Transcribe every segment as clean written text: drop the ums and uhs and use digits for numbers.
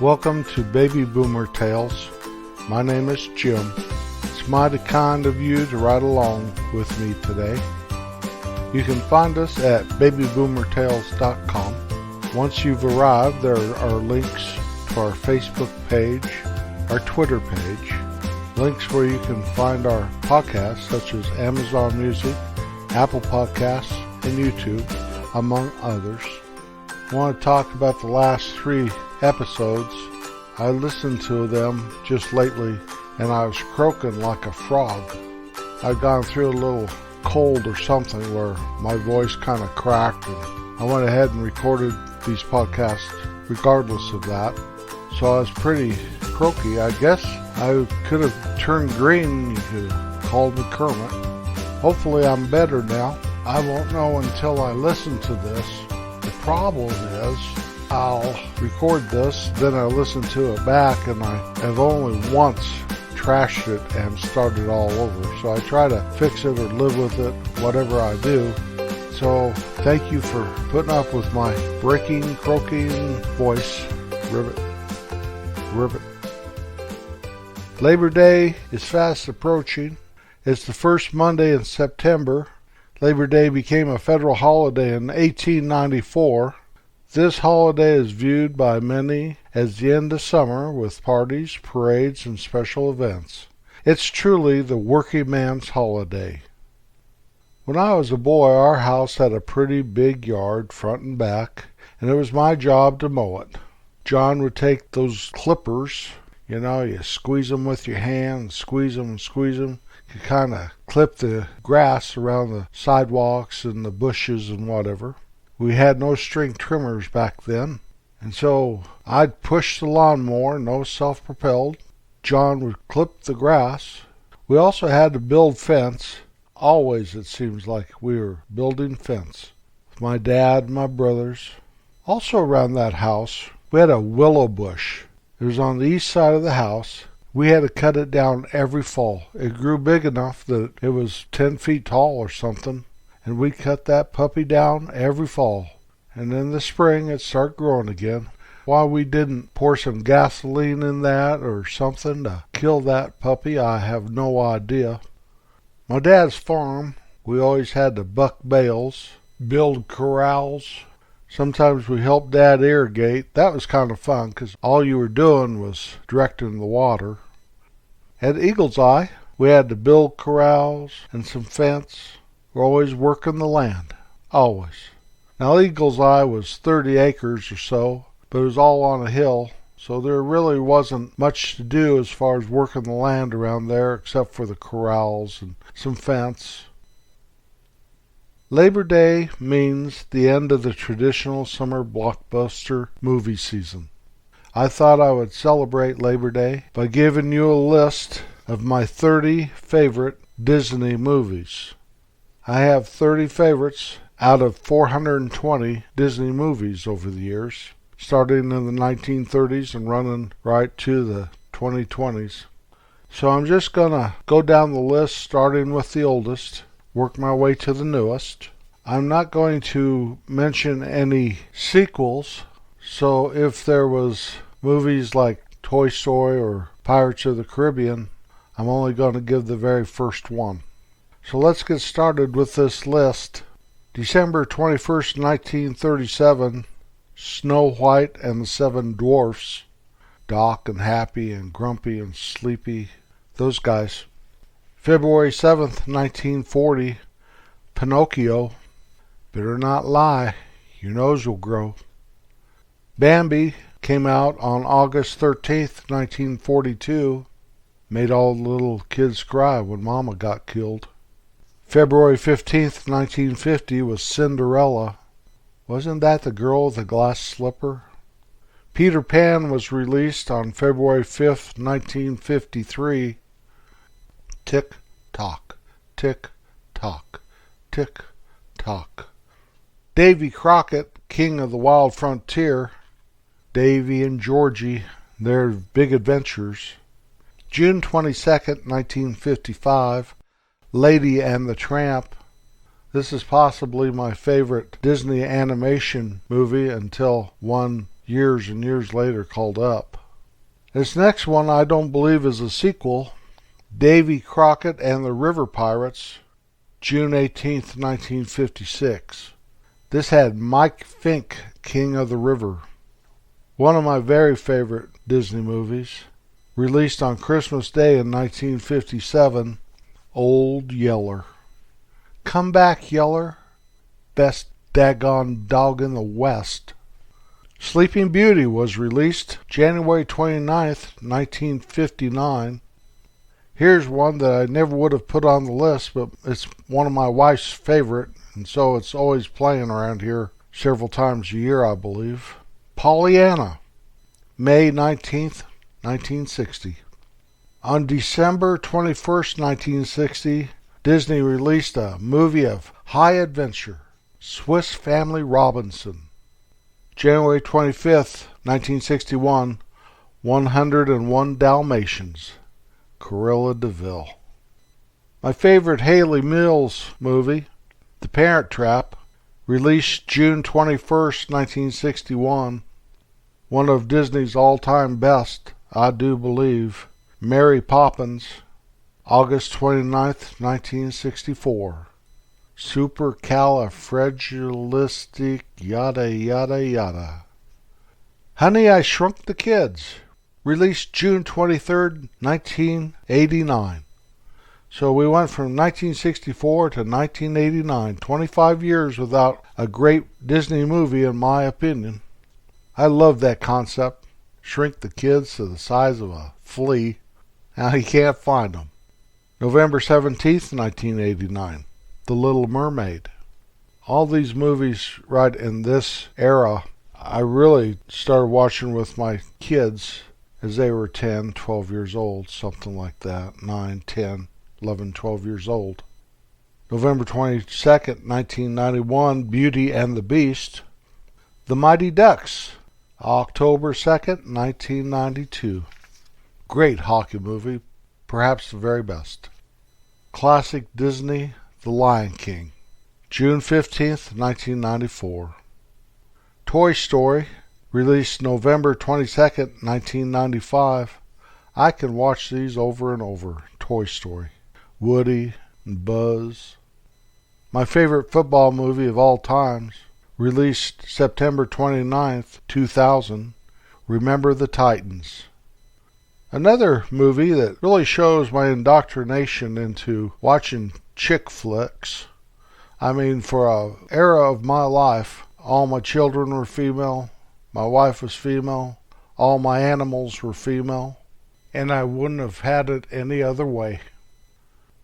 Welcome to Baby Boomer Tales. My name is Jim. It's mighty kind of you to ride along with me today. You can find us at babyboomertales.com. Once you've arrived, there are links to our Facebook page, our Twitter page, links where you can find our podcasts such as Amazon Music, Apple Podcasts, and YouTube, among others. I want to talk about the last 3 episodes. I listened to them just lately and I was croaking like a frog. I'd gone through a little cold or something where my voice kind of cracked, and I went ahead and recorded these podcasts regardless of that. So I was pretty croaky. I guess I could have turned green. You could have called me Kermit. Hopefully I'm better now. I won't know until I listen to this. The problem is I'll record this, then I listen to it back, and I have only once trashed it and started all over. So I try to fix it or live with it, whatever I do. So thank you for putting up with my breaking, croaking voice. Ribbit. Labor Day is fast approaching. It's the first Monday in September. Labor Day became a federal holiday in 1894. This holiday is viewed by many as the end of summer with parties, parades, and special events. It's truly the working man's holiday. When I was a boy, our house had a pretty big yard, front and back, and it was my job to mow it. John would take those clippers, you squeeze them with your hand, squeeze them. You kind of clip the grass around the sidewalks and the bushes and whatever. We had no string trimmers back then, and so I'd push the lawnmower, no self-propelled. John would clip the grass. We also had to build fence. Always it seems like we were building fence. With my dad and my brothers. Also around that house, we had a willow bush. It was on the east side of the house. We had to cut it down every fall. It grew big enough that it was 10 feet tall or something. And we'd cut that puppy down every fall. And in the spring it'd start growing again. Why we didn't pour some gasoline in that or something to kill that puppy, I have no idea. My dad's farm, we always had to buck bales, build corrals. Sometimes we helped Dad irrigate. That was kind of fun because all you were doing was directing the water. At Eagle's Eye, we had to build corrals and some fence. We're always working the land. Always. Now Eagle's Eye was 30 acres or so, but it was all on a hill, so there really wasn't much to do as far as working the land around there except for the corrals and some fence. Labor Day means the end of the traditional summer blockbuster movie season. I thought I would celebrate Labor Day by giving you a list of my 30 favorite Disney movies. I have 30 favorites out of 420 Disney movies over the years, starting in the 1930s and running right to the 2020s. So I'm just going to go down the list starting with the oldest, work my way to the newest. I'm not going to mention any sequels, so if there was movies like Toy Story or Pirates of the Caribbean, I'm only going to give the very first one. So let's get started with this list. December 21st, 1937, Snow White and the 7 Dwarfs. Doc and Happy and Grumpy and Sleepy, those guys. February 7th, 1940, Pinocchio. Better not lie, your nose will grow. Bambi came out on August 13th, 1942. Made all the little kids cry when Mama got killed. February 15th, 1950 was Cinderella. Wasn't that the girl with the glass slipper? Peter Pan was released on February 5th, 1953. Tick tock, tick tock, tick tock. Davy Crockett, King of the Wild Frontier. Davy and Georgie, their big adventures. June 22nd, 1955. Lady and the Tramp. This is possibly my favorite Disney animation movie until one years and years later called Up. This next one I don't believe is a sequel. Davey, Crockett, and the River Pirates, June 18th, 1956. This had Mike Fink, King of the River. One of my very favorite Disney movies. Released on Christmas Day in 1957, Old Yeller. Come back, Yeller. Best daggone dog in the West. Sleeping Beauty was released January 29th, 1959. Here's one that I never would have put on the list, but it's one of my wife's favorite, and so it's always playing around here several times a year, I believe. Pollyanna, May 19th, 1960. On December 21st, 1960, Disney released a movie of high adventure, Swiss Family Robinson. January 25th, 1961, 101 Dalmatians, Cruella de Vil. My favorite Haley Mills movie, The Parent Trap, released June 21st, 1961. One of Disney's all-time best, I do believe, Mary Poppins, August 29th, 1964. Supercalifragilistic yada yada yada. Honey, I Shrunk the Kids, released June 23rd, 1989. So we went from 1964 to 1989, 25 years without a great Disney movie in my opinion. I love that concept. Shrink the kids to the size of a flea. Now you can't find them. November 17th, 1989. The Little Mermaid. All these movies right in this era, I really started watching with my kids as they were 10, 12 years old, something like that. 9, 10, 11, 12 years old. November 22nd, 1991, Beauty and the Beast. The Mighty Ducks. October 2nd, 1992. Great hockey movie, perhaps the very best. Classic Disney, The Lion King. June 15th, 1994. Toy Story, released November 22nd, 1995. I can watch these over and over. Toy Story. Woody and Buzz. My favorite football movie of all times, released September 29th, 2000, Remember the Titans. Another movie that really shows my indoctrination into watching chick flicks. I mean, for an era of my life, all my children were female, my wife was female, all my animals were female, and I wouldn't have had it any other way.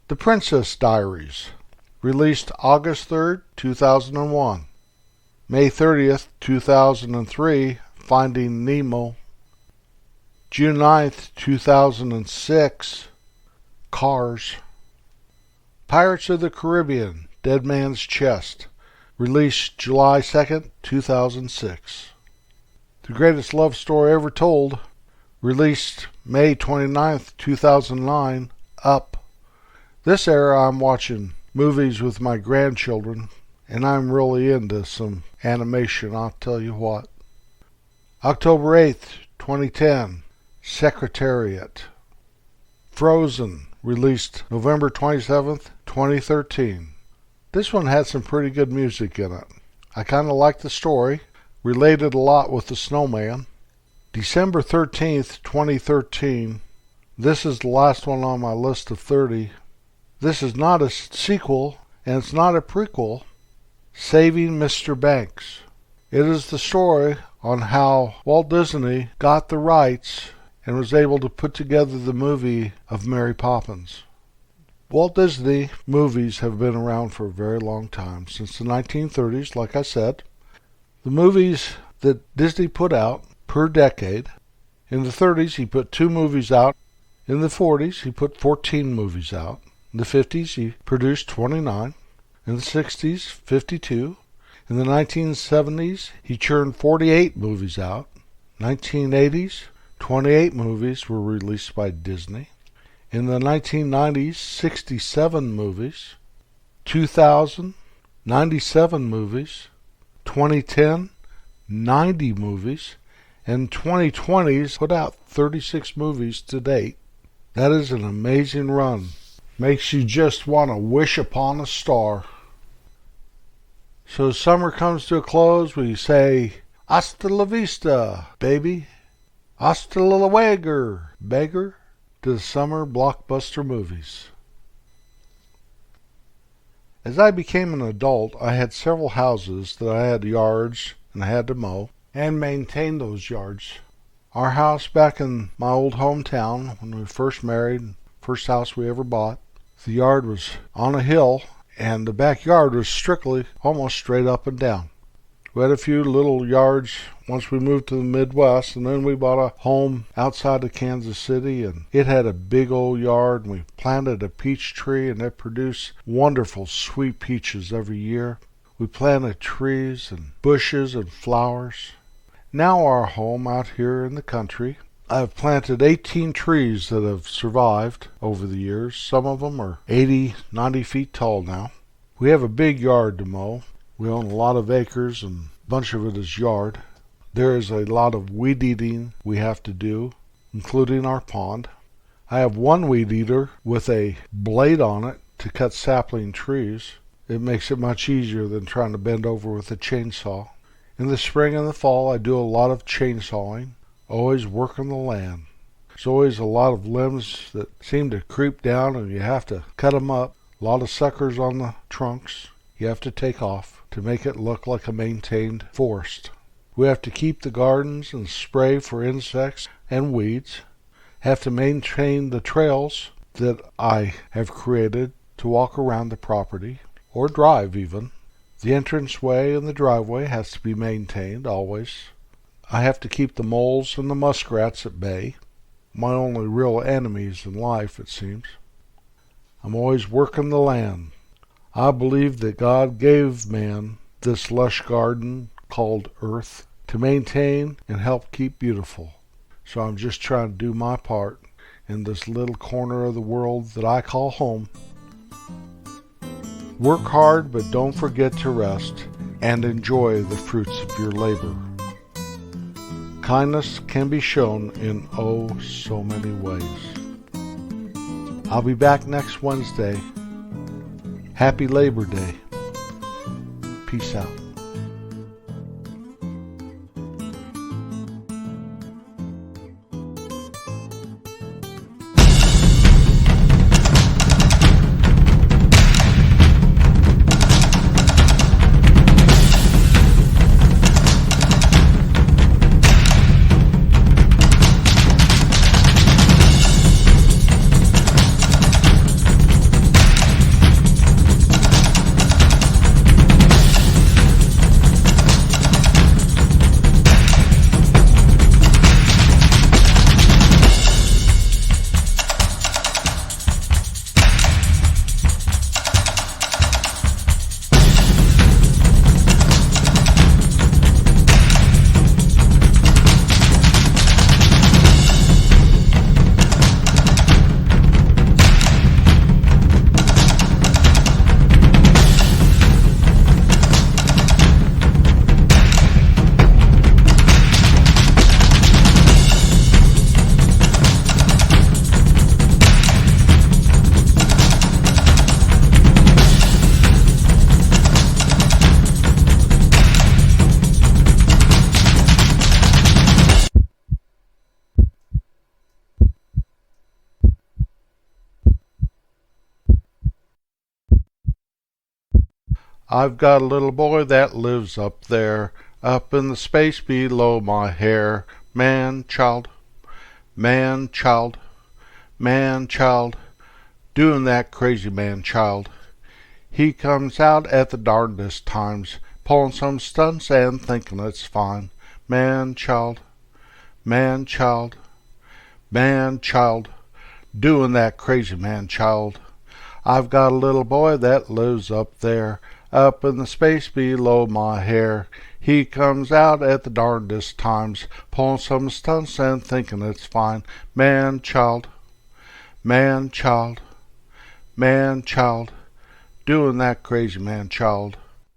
The Princess Diaries, released August 3rd, 2001. May 30th, 2003, Finding Nemo. June 9th, 2006, Cars. Pirates of the Caribbean, Dead Man's Chest, released July 2nd, 2006. The Greatest Love Story Ever Told, released May 29th, 2009, Up. This era I'm watching movies with my grandchildren, and I'm really into some animation, I'll tell you what. October 8th, 2010, Secretariat. Frozen, released November 27th, 2013. This one had some pretty good music in it. I kind of liked the story, related a lot with the snowman. December 13th, 2013. This is the last one on my list of 30. This is not a sequel, and it's not a prequel. Saving Mr. Banks. It is the story on how Walt Disney got the rights and was able to put together the movie of Mary Poppins. Walt Disney movies have been around for a very long time, since the 1930s, like I said. The movies that Disney put out per decade. In the 30s, he put 2 movies out. In the 40s, he put 14 movies out. In the 50s, he produced 29. In the 60s, 52. In the 1970s, he churned 48 movies out. 1980s, 28 movies were released by Disney. In the 1990s, 67 movies. 2000, 97 movies. 2010, 90 movies. and 2020's put out 36 movies to date. That is an amazing run. Makes you just want to wish upon a star. So summer comes to a close, we say, hasta la vista, baby. Hasta la wager, beggar, to the summer blockbuster movies. As I became an adult, I had several houses that I had yards and I had to mow and maintain those yards. Our house back in my old hometown, when we first married, first house we ever bought, the yard was on a hill and the backyard was strictly almost straight up and down. We had a few little yards once we moved to the Midwest, and then we bought a home outside of Kansas City, and it had a big old yard, and we planted a peach tree, and it produced wonderful sweet peaches every year. We planted trees and bushes and flowers. Now our home out here in the country, I've planted 18 trees that have survived over the years. Some of them are 80, 90 feet tall now. We have a big yard to mow. We own a lot of acres, and a bunch of it is yard. There is a lot of weed eating we have to do, including our pond. I have one weed eater with a blade on it to cut sapling trees. It makes it much easier than trying to bend over with a chainsaw. In the spring and the fall, I do a lot of chainsawing, always working the land. There's always a lot of limbs that seem to creep down, and you have to cut them up. A lot of suckers on the trunks you have to take off to make it look like a maintained forest. We have to keep the gardens and spray for insects and weeds. Have to maintain the trails that I have created to walk around the property, or drive even. The entranceway and the driveway has to be maintained always. I have to keep the moles and the muskrats at bay, my only real enemies in life, it seems. I'm always working the land. I believe that God gave man this lush garden called Earth to maintain and help keep beautiful. So I'm just trying to do my part in this little corner of the world that I call home. Work hard, but don't forget to rest and enjoy the fruits of your labor. Kindness can be shown in oh so many ways. I'll be back next Wednesday. Happy Labor Day. Peace out. I've got a little boy that lives up there, up in the space below my hair. Man, child, man, child, man, child, doing that crazy man, child. He comes out at the darndest times, pulling some stunts and thinking it's fine. Man, child, man, child, man, child, doing that crazy man, child. I've got a little boy that lives up there, up in the space below my hair. He comes out at the darndest times, pulling some stunts and thinking it's fine. Man, child, man, child, man, child, doing that crazy man, child.